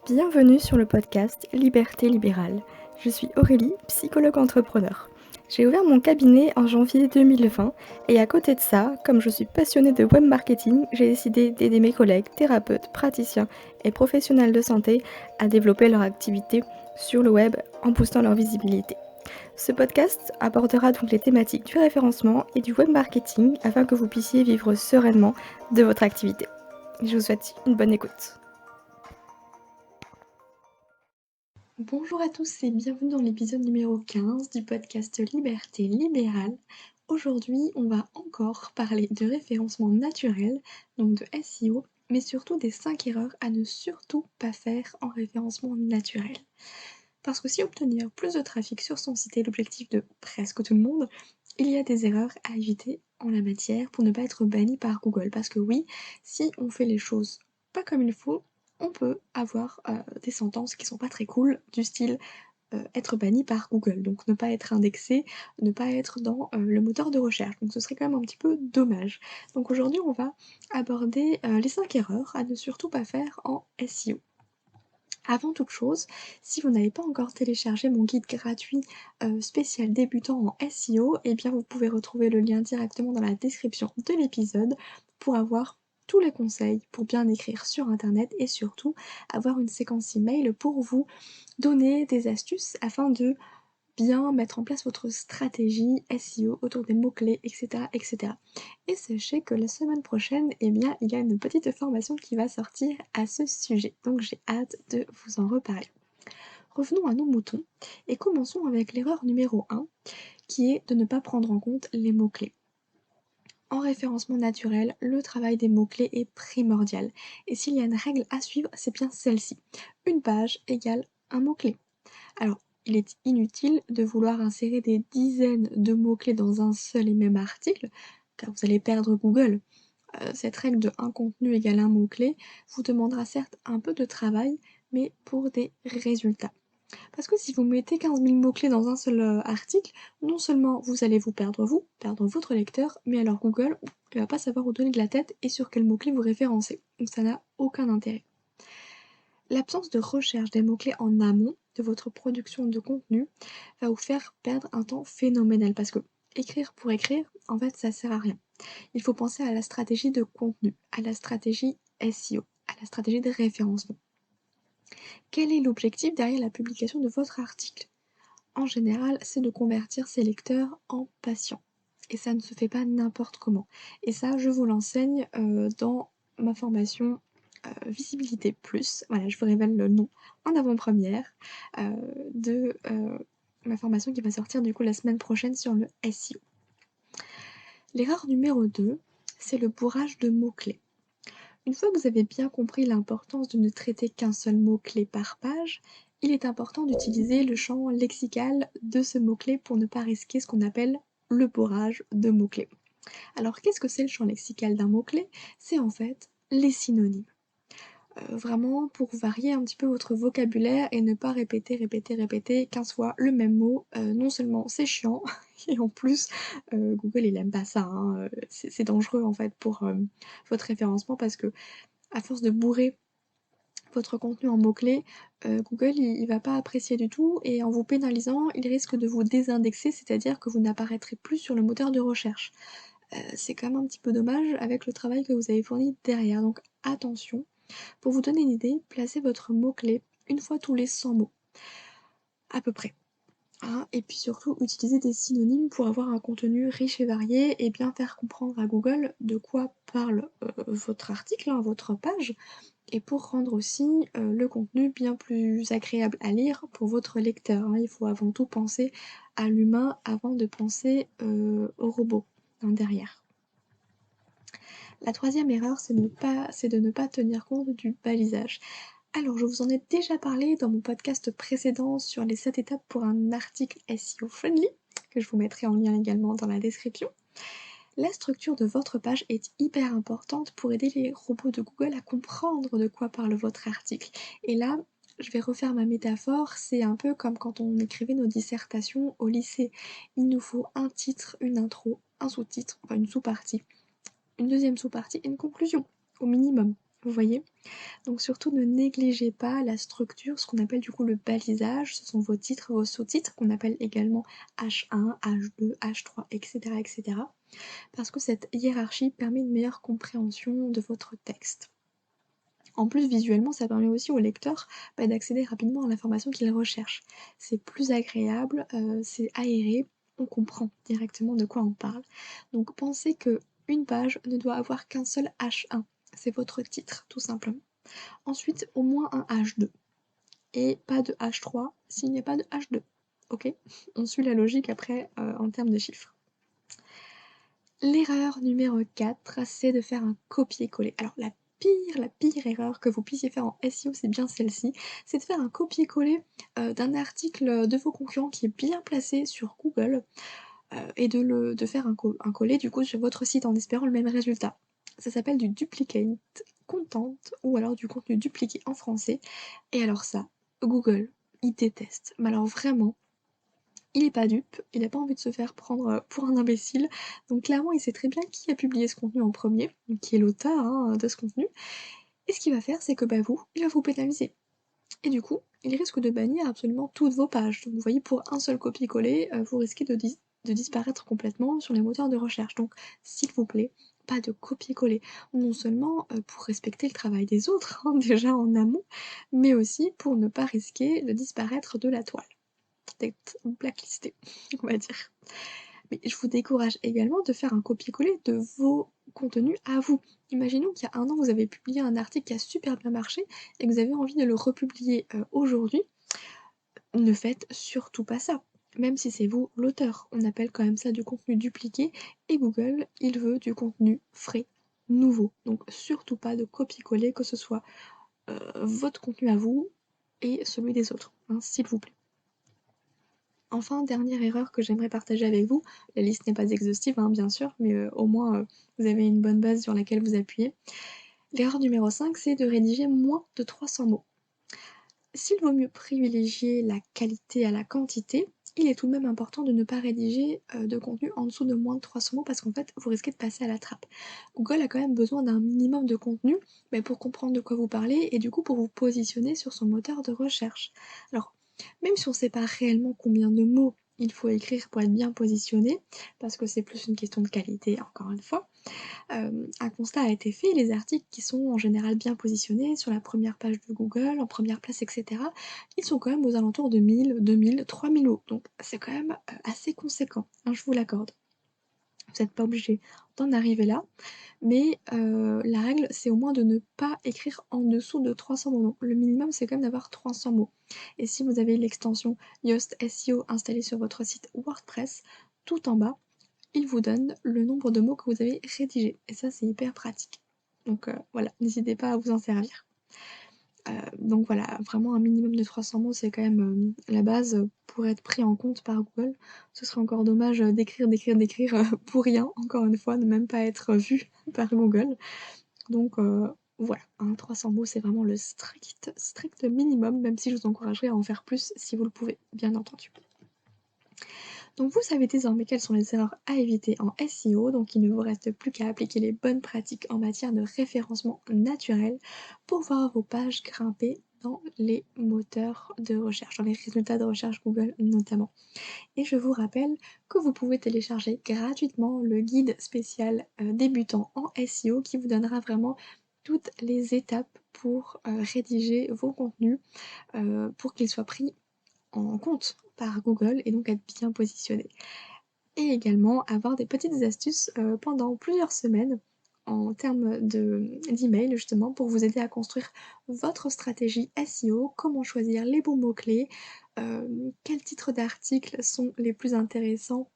Bienvenue sur le podcast Liberté libérale. Je suis Aurélie, psychologue entrepreneur. J'ai ouvert mon cabinet en janvier 2020 et à côté de ça, comme je suis passionnée de web marketing, j'ai décidé d'aider mes collègues, thérapeutes, praticiens et professionnels de santé à développer leur activité sur le web en boostant leur visibilité. Ce podcast abordera donc les thématiques du référencement et du web marketing afin que vous puissiez vivre sereinement de votre activité. Je vous souhaite une bonne écoute. Bonjour à tous et bienvenue dans l'épisode numéro 15 du podcast Liberté libérale. Aujourd'hui, on va encore parler de référencement naturel, donc de SEO, mais surtout des 5 erreurs à ne surtout pas faire en référencement naturel. Parce que si obtenir plus de trafic sur son site est l'objectif de presque tout le monde, il y a des erreurs à éviter en la matière pour ne pas être banni par Google. Parce que oui, si on fait les choses pas comme il faut, on peut avoir des sentences qui sont pas très cool, du style être banni par Google, donc ne pas être indexé, ne pas être dans le moteur de recherche. Donc ce serait quand même un petit peu dommage. Donc aujourd'hui, on va aborder les 5 erreurs à ne surtout pas faire en SEO. Avant toute chose, si vous n'avez pas encore téléchargé mon guide gratuit spécial débutant en SEO, eh bien vous pouvez retrouver le lien directement dans la description de l'épisode pour avoir tous les conseils pour bien écrire sur internet et surtout avoir une séquence email pour vous donner des astuces afin de bien mettre en place votre stratégie SEO autour des mots-clés, etc., etc. Et sachez que la semaine prochaine, eh bien, il y a une petite formation qui va sortir à ce sujet. Donc j'ai hâte de vous en reparler. Revenons à nos moutons et commençons avec l'erreur numéro 1, qui est de ne pas prendre en compte les mots-clés. En référencement naturel, le travail des mots-clés est primordial. Et s'il y a une règle à suivre, c'est bien celle-ci. Une page égale un mot-clé. Alors, il est inutile de vouloir insérer des dizaines de mots-clés dans un seul et même article, car vous allez perdre Google. Cette règle de un contenu égale un mot-clé vous demandera certes un peu de travail, mais pour des résultats. Parce que si vous mettez 15 000 mots-clés dans un seul article, non seulement vous allez vous, perdre votre lecteur, mais alors Google ne va pas savoir où donner de la tête et sur quel mot-clé vous référencez. Donc ça n'a aucun intérêt. L'absence de recherche des mots-clés en amont de votre production de contenu va vous faire perdre un temps phénoménal parce que écrire pour écrire, en fait, ça sert à rien. Il faut penser à la stratégie de contenu, à la stratégie SEO, à la stratégie de référencement. Quel est l'objectif derrière la publication de votre article? En général, c'est de convertir ses lecteurs en patients. Et ça ne se fait pas n'importe comment. Et ça, je vous l'enseigne dans ma formation Visibilité Plus. Voilà, je vous révèle le nom en avant-première de ma formation qui va sortir du coup la semaine prochaine sur le SEO. L'erreur numéro 2, c'est le bourrage de mots-clés. Une fois que vous avez bien compris l'importance de ne traiter qu'un seul mot-clé par page, il est important d'utiliser le champ lexical de ce mot-clé pour ne pas risquer ce qu'on appelle le bourrage de mots-clés. Alors qu'est-ce que c'est le champ lexical d'un mot-clé? C'est en fait les synonymes. Vraiment pour varier un petit peu votre vocabulaire et ne pas répéter 15 fois le même mot. Non seulement c'est chiant, et en plus Google il aime pas ça, hein, c'est dangereux en fait pour votre référencement parce que à force de bourrer votre contenu en mots-clés, Google il va pas apprécier du tout et en vous pénalisant, il risque de vous désindexer, c'est-à-dire que vous n'apparaîtrez plus sur le moteur de recherche. C'est quand même un petit peu dommage avec le travail que vous avez fourni derrière, donc attention. Pour vous donner une idée, placez votre mot-clé une fois tous les 100 mots, à peu près. Hein, et puis surtout, utilisez des synonymes pour avoir un contenu riche et varié et bien faire comprendre à Google de quoi parle votre article, hein, votre page, et pour rendre aussi le contenu bien plus agréable à lire pour votre lecteur. Hein. Il faut avant tout penser à l'humain avant de penser au robot derrière. La troisième erreur, c'est de ne pas tenir compte du balisage. Alors, je vous en ai déjà parlé dans mon podcast précédent sur les 7 étapes pour un article SEO friendly, que je vous mettrai en lien également dans la description. La structure de votre page est hyper importante pour aider les robots de Google à comprendre de quoi parle votre article. Et là, je vais refaire ma métaphore, c'est un peu comme quand on écrivait nos dissertations au lycée. Il nous faut un titre, une intro, un sous-titre, enfin une sous-partie, une deuxième sous-partie et une conclusion, au minimum. vous voyez? Donc surtout ne négligez pas la structure, ce qu'on appelle du coup le balisage, ce sont vos titres, vos sous-titres qu'on appelle également H1, H2, H3 et cetera et cetera. Parce que cette hiérarchie permet une meilleure compréhension de votre texte. En plus, visuellement, ça permet aussi au lecteur, d'accéder rapidement à l'information qu'il recherche. C'est plus agréable, c'est aéré, on comprend directement de quoi on parle. Donc pensez qu'une page ne doit avoir qu'un seul H1, c'est votre titre tout simplement. Ensuite, au moins un H2 et pas de H3 s'il n'y a pas de H2. OK? On suit la logique après, en termes de chiffres. L'erreur numéro 4, c'est de faire un copier-coller. Alors la pire erreur que vous puissiez faire en SEO, c'est bien celle-ci, c'est de faire un copier-coller, d'un article, de vos concurrents qui est bien placé sur Google, et de faire un coller du coup sur votre site en espérant le même résultat. Ça s'appelle du duplicate content ou alors du contenu dupliqué en français. Et alors ça, Google, il déteste. Mais alors vraiment, il est pas dupe, il a pas envie de se faire prendre pour un imbécile. Donc clairement, il sait très bien qui a publié ce contenu en premier, donc qui est l'auteur hein, de ce contenu. Et ce qu'il va faire, c'est que il va vous pénaliser. Et du coup, il risque de bannir absolument toutes vos pages. Donc vous voyez, pour un seul copier-coller, vous risquez de disparaître complètement sur les moteurs de recherche. Donc s'il vous plaît, pas de copier-coller. Non seulement pour respecter le travail des autres, hein, déjà en amont, mais aussi pour ne pas risquer de disparaître de la toile. D'être blacklisté, on va dire. Mais je vous décourage également de faire un copier-coller de vos contenus à vous. Imaginons qu'il y a un an, vous avez publié un article qui a super bien marché et que vous avez envie de le republier aujourd'hui. Ne faites surtout pas ça. Même si c'est vous l'auteur, on appelle quand même ça du contenu dupliqué et Google, il veut du contenu frais, nouveau. Donc surtout pas de copier-coller, que ce soit votre contenu à vous et celui des autres, hein, s'il vous plaît. Enfin, dernière erreur que j'aimerais partager avec vous, la liste n'est pas exhaustive hein, bien sûr, mais au moins vous avez une bonne base sur laquelle vous appuyer. L'erreur numéro 5, c'est de rédiger moins de 300 mots. S'il vaut mieux privilégier la qualité à la quantité, il est tout de même important de ne pas rédiger de contenu en dessous de moins de 300 mots parce qu'en fait, vous risquez de passer à la trappe. Google a quand même besoin d'un minimum de contenu pour comprendre de quoi vous parlez et du coup pour vous positionner sur son moteur de recherche. Alors, même si on ne sait pas réellement combien de mots il faut écrire pour être bien positionné, parce que c'est plus une question de qualité encore une fois, un constat a été fait, les articles qui sont en général bien positionnés sur la première page de Google, en première place, et cetera, ils sont quand même aux alentours de 1000, 2000, 3000 mots. Donc c'est quand même assez conséquent, hein, je vous l'accorde. Vous n'êtes pas obligé d'en arriver là, mais la règle, c'est au moins de ne pas écrire en dessous de 300 mots. Donc le minimum, c'est quand même d'avoir 300 mots. Et si vous avez l'extension Yoast SEO installée sur votre site WordPress, tout en bas, il vous donne le nombre de mots que vous avez rédigés. Et ça, c'est hyper pratique. Donc voilà, n'hésitez pas à vous en servir. Donc voilà, vraiment un minimum de 300 mots, c'est quand même la base pour être pris en compte par Google. Ce serait encore dommage d'écrire pour rien, encore une fois, ne même pas être vu par Google. Donc voilà, 300 mots, c'est vraiment le strict minimum, même si je vous encouragerais à en faire plus si vous le pouvez, bien entendu. Donc vous savez désormais quelles sont les erreurs à éviter en SEO, donc il ne vous reste plus qu'à appliquer les bonnes pratiques en matière de référencement naturel pour voir vos pages grimper dans les moteurs de recherche, dans les résultats de recherche Google notamment. Et je vous rappelle que vous pouvez télécharger gratuitement le guide spécial débutant en SEO qui vous donnera vraiment toutes les étapes pour rédiger vos contenus pour qu'ils soient pris en compte par Google et donc être bien positionné. Et également avoir des petites astuces pendant plusieurs semaines en termes d'email justement pour vous aider à construire votre stratégie SEO, comment choisir les bons mots-clés, quels titres d'articles sont les plus intéressants,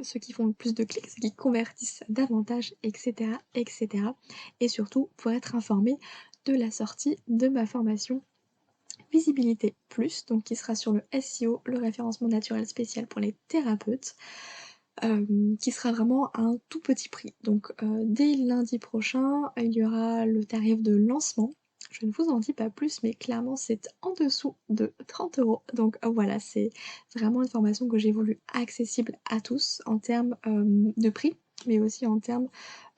ceux qui font le plus de clics, ceux qui convertissent davantage, etc. etc. Et surtout pour être informé de la sortie de ma formation Visibilité Plus, donc qui sera sur le SEO, le référencement naturel spécial pour les thérapeutes, qui sera vraiment à un tout petit prix. Donc dès lundi prochain, il y aura le tarif de lancement. Je ne vous en dis pas plus, mais clairement c'est en dessous de 30 €. Donc voilà, c'est vraiment une formation que j'ai voulu accessible à tous en termes de prix. mais aussi en termes,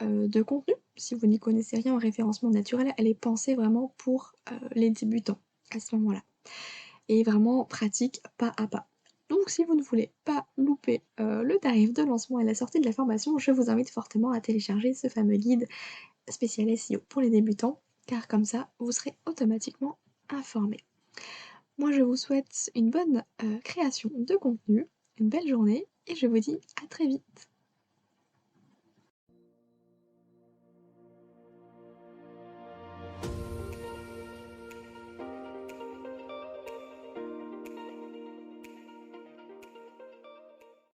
de contenu. Si vous n'y connaissez rien en référencement naturel, elle est pensée vraiment pour, les débutants, à ce moment-là et vraiment pratique pas à pas. Donc si vous ne voulez pas louper, le tarif de lancement et la sortie de la formation, je vous invite fortement à télécharger ce fameux guide spécial SEO pour les débutants, car comme ça, vous serez automatiquement informés. Moi, je vous souhaite une bonne, création de contenu, une belle journée et je vous dis à très vite.